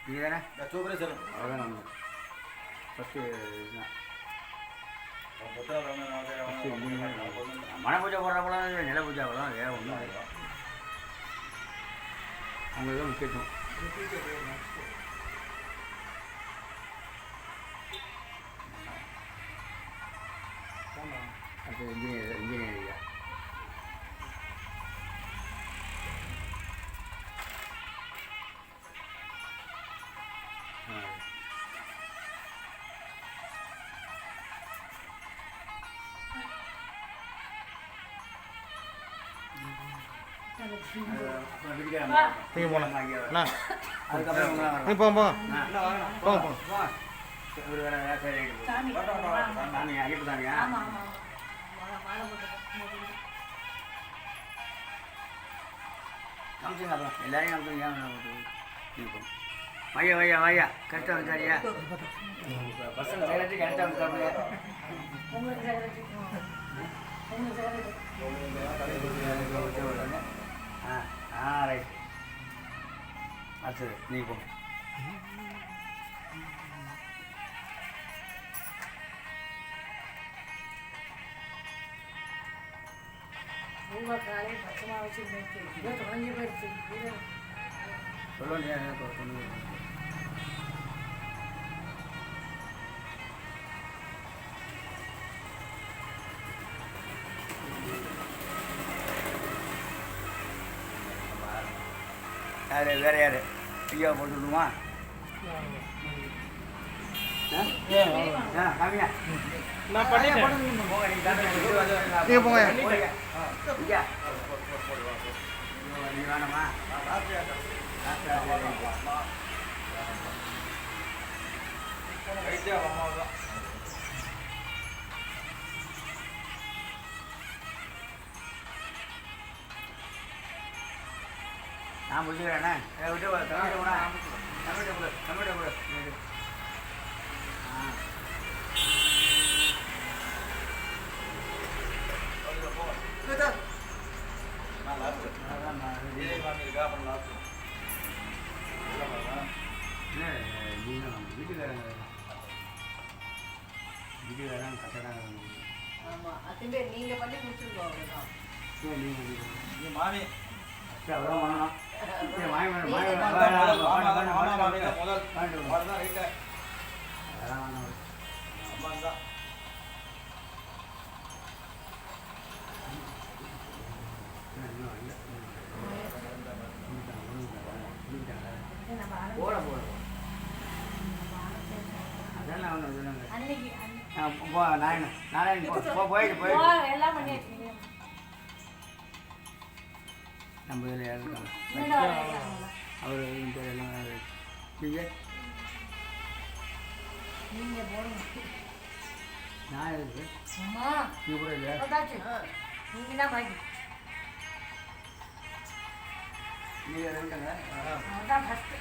நீங்கள் தானே சூப்பரே சார் அவ்வளோதான் நம்ம ஃபஸ்ட்டு மன பூஜை போடுற போல நில பூஜை அவ்வளோதான் வேறு ஒன்றும் அவங்களுக்கு தான் முக்கியத்துவம். அது இன்ஜினியரிங்கா நீங்கள் போகலாம் அண்ணா நீ போங்க போங்க போங்க போங்க ஒரு வேலை சரி சாமி ஐயப்ப சாமியா காமிச்சுங்க அப்புறம் எல்லாரையும் காமிச்சுங்க வையா வையா வையா கரெக்டாக வந்துட்டாரியா பசங்க சேரத்து கரெக்டாக வந்துட்டாங்க ரைட் அடுத்தது நீ போங்க காலையில் பச்சமாக வச்சு இதோ தொடங்கி போயிடுச்சு சொல்லுங்க யார் வேறு யார் ஐயா போட்டுடுமா காமியா நான் பண்ணிட்டேன் நீங்கள் போங்க ஐயா நீ வேணாமா நான் முடிச்சுக்கிறேண்ணே விட்டு தமிழ்கிட்ட கூட வீட்டுக்காரங்க கட்டடாங்க ஆமாம் அதுவே நீங்கள் பண்ணி முடிச்சுருக்கோம் மாமி அவ்வளோ வாங்கணும் போட போட அதெல்லாம் ஒன்று நாராயணன் போயிட்டு எல்லாம் பண்ணியாச்சு நம்ம இதில் இருக்காங்க அவர் இந்த எல்லாம் நீங்கள் போடுங்க நான் இருக்கு அம்மா நீ கூட இல்லையா நீங்கள் தான் பாக்கி நீங்கள் இருக்காங்க அதுதான் ஃபஸ்ட்டு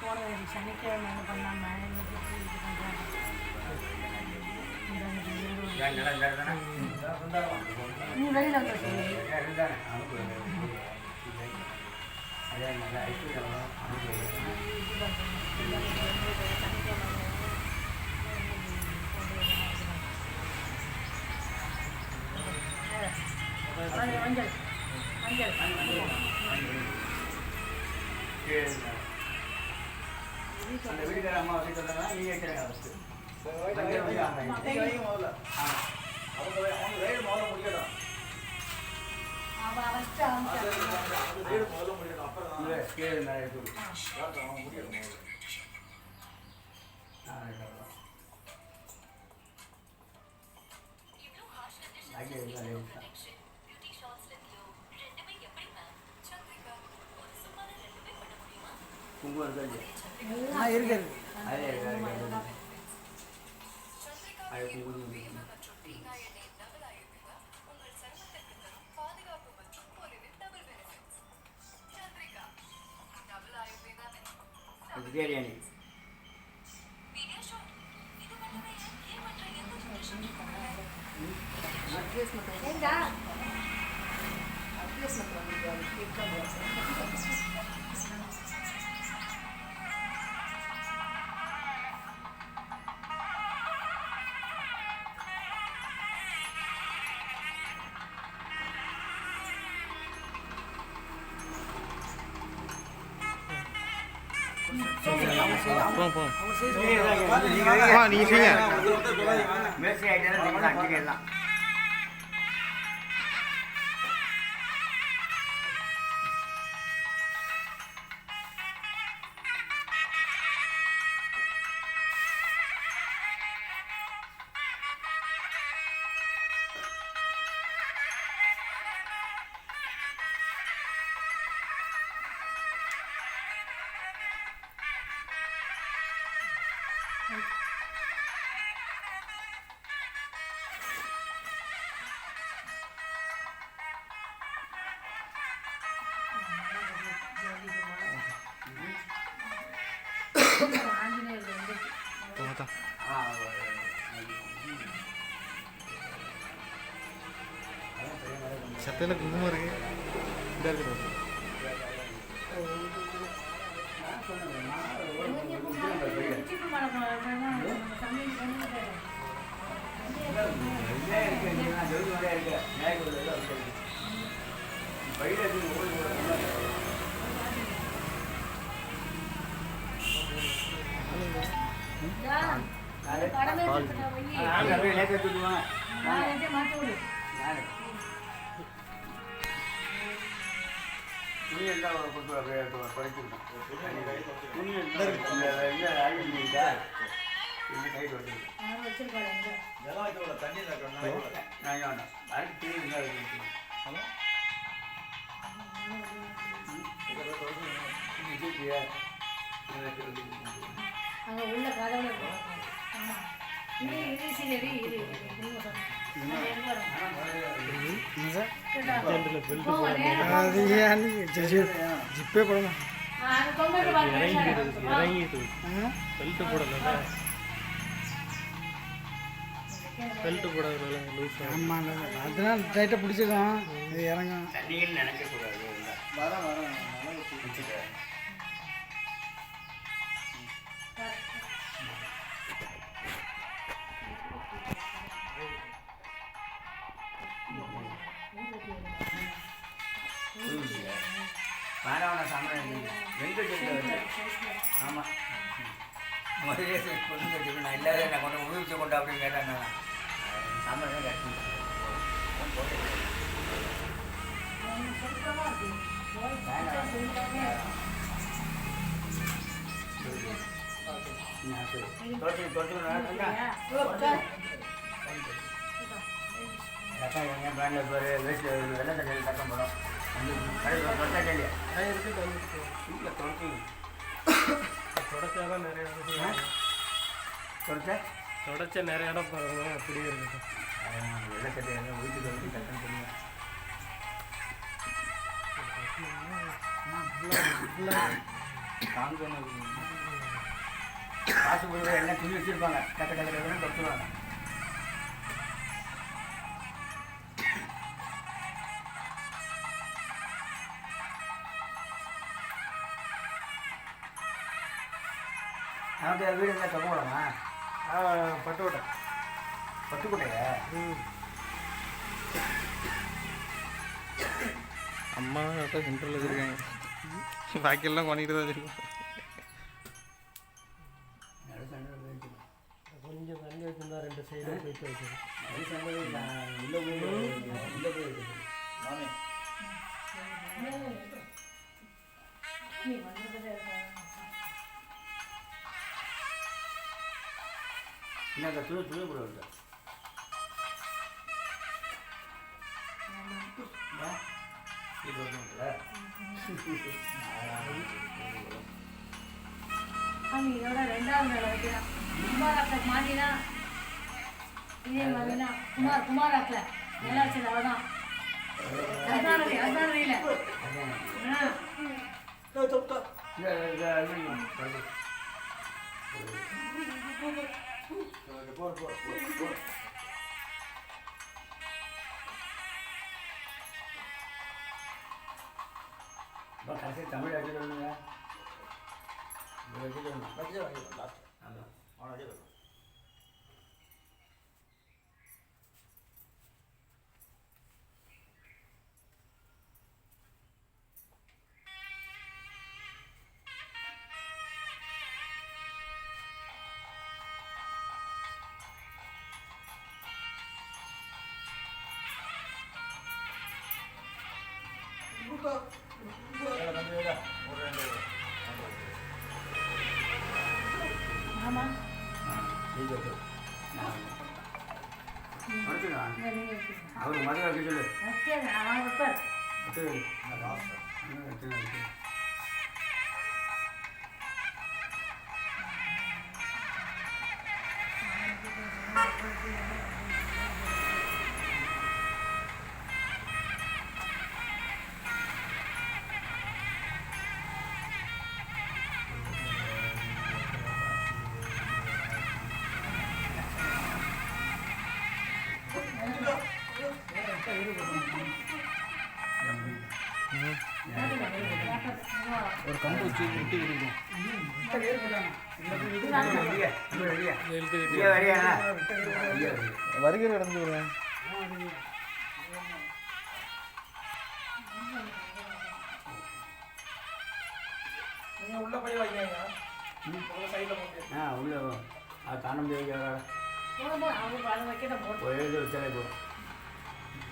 போன ஒரு சனிக்கிழமை என்ன பண்ணாமல் நீ வெளியில் மஞ்சள் மஞ்சள் அந்த வீட்டுக்கார அம்மா வச்சு சொல்றாங்க நீங்க வைக்கிறீங்க ஃபர்ஸ்ட் முதல்ல அவங்க வேறு முதல்ல முடிக்கணும் வேறு முதல்ல முடிக்கணும் அப்புறம் கீழே மேலே முடியணும் குங்குமம் இருக்கா இருக்கு அது அது குங்குமம். பிரியாணி ஏண்டா போங்க போங்க நீங்கள் நீங்கள் செய்யுங்க மேசி ஆகிட்டா நீங்கள் அங்கே எல்லாம் ஆஞ்சநேயர் வந்து போங்க தான் சட்டையில் குங்குமம் இருக்கு இந்த இருக்குது மாற்றி விடு துணி எல்லாம் கொடுத்து அப்படியே குறைச்சிருக்கோம் துணி ஆகிட்டா கைட்டு வந்துருக்கு வச்சிருக்காரு நான் வேண்டாம் அதுக்கு துணி அங்கே உள்ள கதவுல இருக்கு ஆமாம் இது இது சரி இது அது ஏன் ஜிப்பே போடணும் இறங்கிட்டு பெல்ட்டு போடல பெல்ட்டு போடாத லூஸ் ஆமாம் அதெல்லாம் டைட்டாக பிடிச்சிக்கலாம் இது இறங்கும் தண்ணியில் நினைக்கக்கூடாது மாணவன சாமான் எங்கே சொல்லிட்டு ஆமாம் முதலே கொண்டு கட்டிட்டு நான் இல்லாத நான் கொண்டு உதவிச்சு கொண்டு அப்படின்னு கேட்டாங்க சாமான் கட்டி எங்கள் பிராண்டில் பேர் வேஸ்ட் வெள்ளை தண்ணியில் தக்கம் போடும் கடையில் தொட்டா இல்லையா வீட்டில் தொடுத்து தொடச்சாதான் நிறைய தொடுத்தா தொடச்ச நிறைய இடம் பாருங்க அப்படியே இருக்குது வெள்ளை சட்டை எல்லாம் வீட்டுக்கு வந்து டக்குன்னு பண்ணுவேன் காசு கொடுக்குற எல்லாம் துணி வச்சுருப்பாங்க டக்கு டக்கு டக்குன்னு தொடுத்துருவாங்க நமக்கு வீடு இருந்தால் தொங்க விடமா பட்டுக்கோட்டை பட்டுக்கோட்டையா அம்மா கரெக்டாக சென்ட்ரலில் இருக்காங்க பாக்கியெல்லாம் பண்ணிட்டு தான் இருக்கும் கொஞ்சம் தண்ணி வச்சுருந்தா ரெண்டு சைடும் போயிட்டு வச்சுருக்கேன் என்ன துணி துணி கூட வருது இது சாமி இதோட 2வது மேலே வைக்கிறான். குமாராக்கில் மாட்டினா இதே மாதிரினா குமாராக்கில் நல்லா வச்சது அவதான். அதுதான் இல்லை. கடைசி தமிழ் வச்சுக்கணுங்க. வச்சுக்கணும் ஆமாம் அவனை வச்சுக்கணும். ஆமாம் அவர் மதுரை வைக்க சொல்லு. அவன் வைப்பார். ஒரு கம்பு வச்சு விட்டு விடுவோம். வருகிற நடந்து வருவேன். உள்ள போய் வைங்க சைடில் உள்ள அது தாண்ட முடியாது. ஒரே இது வச்சாலே போகும்.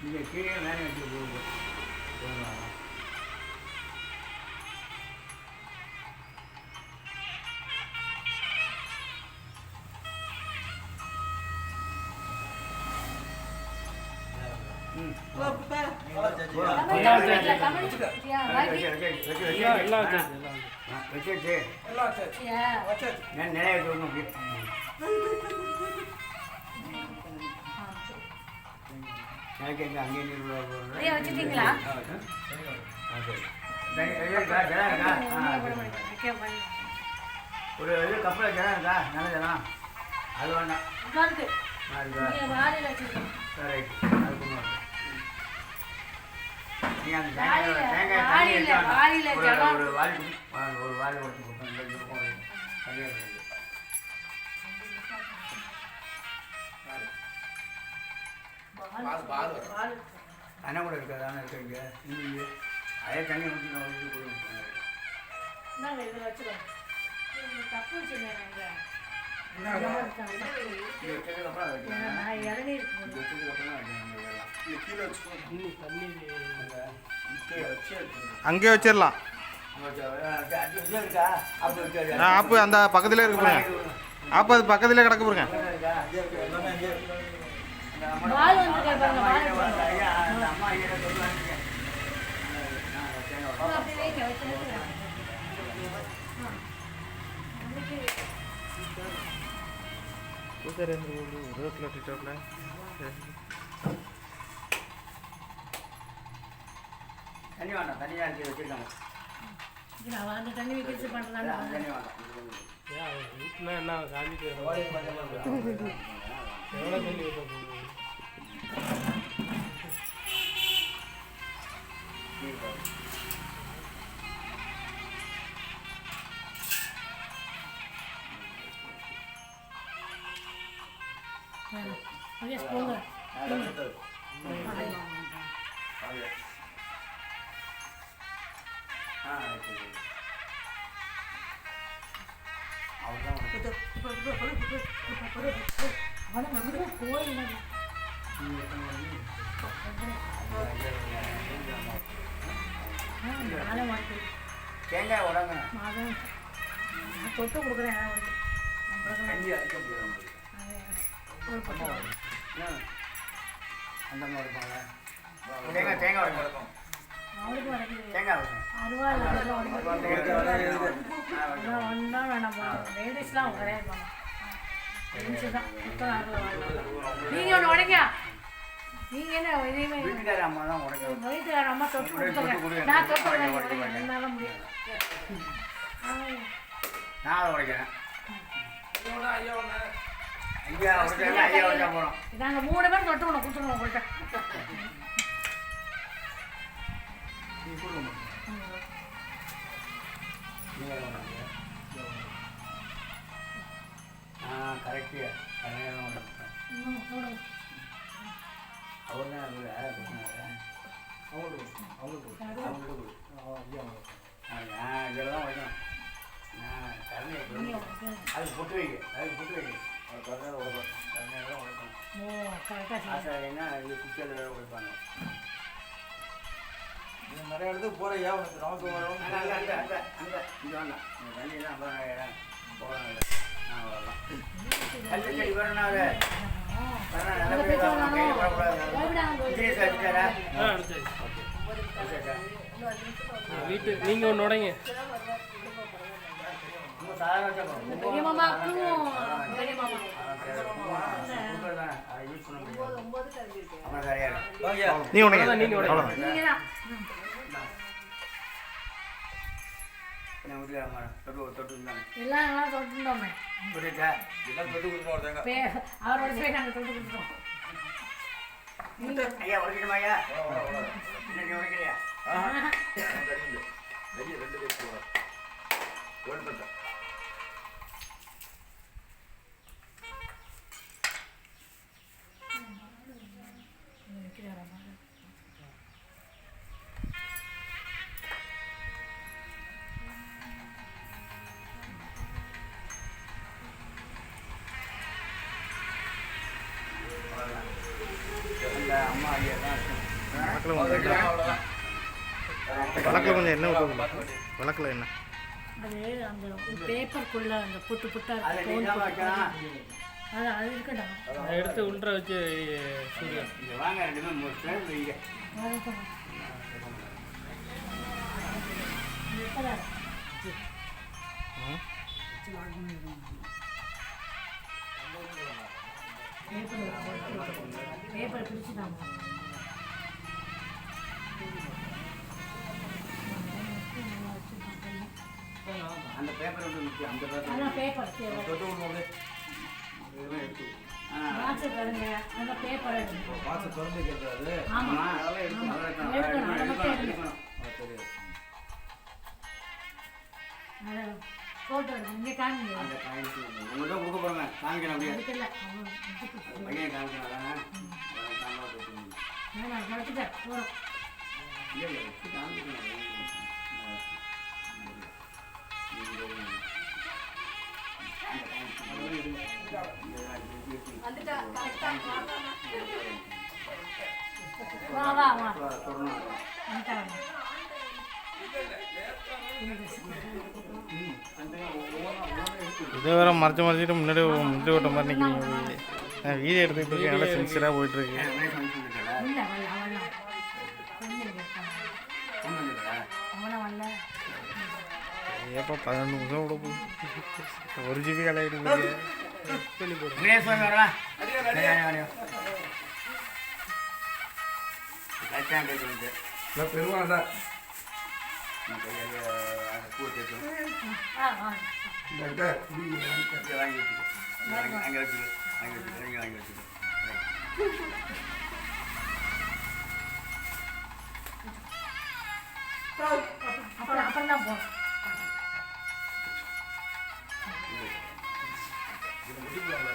இங்கே கீழே மேலே வச்சு போகும். வச்சுட்டீங்களா? ஒரு இது கப்பலில் ஜனம் இருக்கா? நல்ல ஜனம் அது வேண்டாம். ரைட் அது கொண்டு நீங்கள் அந்த தேங்காய் தண்ணி எடுத்து ஒரு வாலி ஒட்டி கொடுத்தோம். சரியாக அண்ணன் கூட இருக்காது. அண்ணன் இருக்க இங்கே இங்கே அதே தண்ணி ஊற்றி நான் ஊற்றி கொடுங்க. இதில் வச்சுக்கோங்க. தப்பு வச்சுருந்தேன் அங்கே வச்சிடலாம். ஆப்பு அந்த பக்கத்துலேயே இருக்கு பாருங்க. ஆப்பு அது பக்கத்துலேயே கிடக்கு பாருங்க. தண்ணி வேண்டாம். தண்ணியாக இருக்கு வச்சுருக்காங்க. அந்த தண்ணி வைக்கிறது பண்ணுறாங்க. தண்ணி வேண்டாம். என்ன காஞ்சிட்டு எவ்வளோ தண்ணி வைக்க தேங்காய் உடங்க தொட்டு கொடுக்குறேன். கஞ்சி அடிக்க முடியாது. அந்த மாதிரி இருப்பாங்க. தேங்காய் உடம்பு அவளுக்கு வரைக்கும் தேங்காய் உடம்பு அருவாள் ஒன்றும் வேணாம் லேடிஸ்லாம் கிடையாது போனோம் தான் நீங்கள் ஒன்று உடைங்க நீங்கள் என்ன இதையுமே வீட்டுக்கார அம்மா தான் உடைக்க வீட்டுக்கார அம்மா தொட்டு கொடுத்துருக்கேன் நான் தொட்டு உடைக்கிறேன் என்னால் முடியும் நான் அதை உடைக்கிறேன் ஐயா ஒன்று ஐயா உடைச்சா ஐயா உடைச்சா போகிறோம் நாங்கள் 3 பேர் தொட்டு உனக்கு கொடுத்துருவோம் உங்கள்கிட்ட கரெக்டு அவர் தான் இதெல்லாம் வைக்கணும் அதுக்கு பொட்டு வைக்க அதுக்கு பொட்டு வைக்க கருணையில் உழைப்போம் கருணையில் உழைப்போம் ஆசாரின்னா இது குச்சியில் உழைப்பாங்க நிறைய இடத்துக்கு போறியா உனக்கு நமக்கு வரும் அங்கே அங்கே அங்கே அங்கே இங்கே வேண்டாம் தண்ணி தான் போகிறாங்க நான் வரலாம் கல்வி செடி வரணும் அது வீட்டு நீங்கள் ஒன்று உடைங்க பெரிய மாமாக்கும் பெரிய மாமா நீ உடைங்க நீங்கள் உடைங்க நீங்கள் தான் எல்லாம் தொட்டுட்டோமே அவரோட போய் நாங்கள் தொட்டு கொடுத்துட்டோம் ஐயா உடைக்கணுமா ஐயா இன்னைக்கு உடைக்கலையா அம்மா ஐயா தான் விளக்கில் கொஞ்சம் எண்ணெய் ஊற்றுங்க விளக்கில் என்ன அது அந்த பேப்பருக்குள்ள அந்த புட்டு புட்டாக அதை இருக்கு நீ தான் வைக்கலாம் அது அது இருக்கட்டும் எடுத்து உள்ற வச்சு சூரியன் இங்கே வாங்க ரெண்டு பேரும் சேர்ந்து வைங்க பேப்பர் பிடிச்சிட்டாங்க அந்த பேப்பர் வந்து முக்கியம் அந்த பேப்பர் அதான் பேப்பர் தொட்டு விடுவோம் இதெல்லாம் எடுத்து வாட்ஸ்அப் பாருங்க அந்த பேப்பர் வாட்ஸ்அப் திறந்து கேட்காது ஆமா. அதெல்லாம் எடுக்கணும் அதெல்லாம் எடுக்கணும், அதை மட்டும் எடுக்கணும் சரி அதை ஃபோட்டோ எடுங்க இங்கே காமிங்க அந்த காய்ச்சி உங்களுக்கு தான் கொடுக்க போகிறேங்க காமிக்கணும் அப்படியே அதுக்கு இல்லை அந்த பையனை காமிக்கணும் அதானே சாம்பார் போட்டுருங்க நான் நடத்திட்டேன் போகிறோம் இல்லை இல்லை வச்சு காமிக்கணும் வா வா வா தொடணும் வந்துட்டாங்க இதை வேற மறைச்சு மறைச்சிட்டு முன்னாடி முன்னாடி ஓட்ட மாதிரி நிற்கிறீங்க நான் வீடியோ எடுத்துக்கிட்டு இருக்கேன் நல்லா சின்சியராக போயிட்டுருக்கு இல்லை வரல அவெல்லாம் அவனை வரல ஏப்பா 11 நிமிஷம் விட போகுது 1 GB கலையிட்டு பண்ணி போடுறேன் விக்னேஸ்வரன் வரலாம் பெருமாள் பூ தேய்க்கும் ஆ ஆ வாங்கி வச்சுக்கோ அங்கே வச்சுக்கோ வாங்கி வச்சுக்கோ இங்கே வாங்கி வச்சுக்கோ அப்புறம் தான் போகிறோம் இது முடிக்கலாம்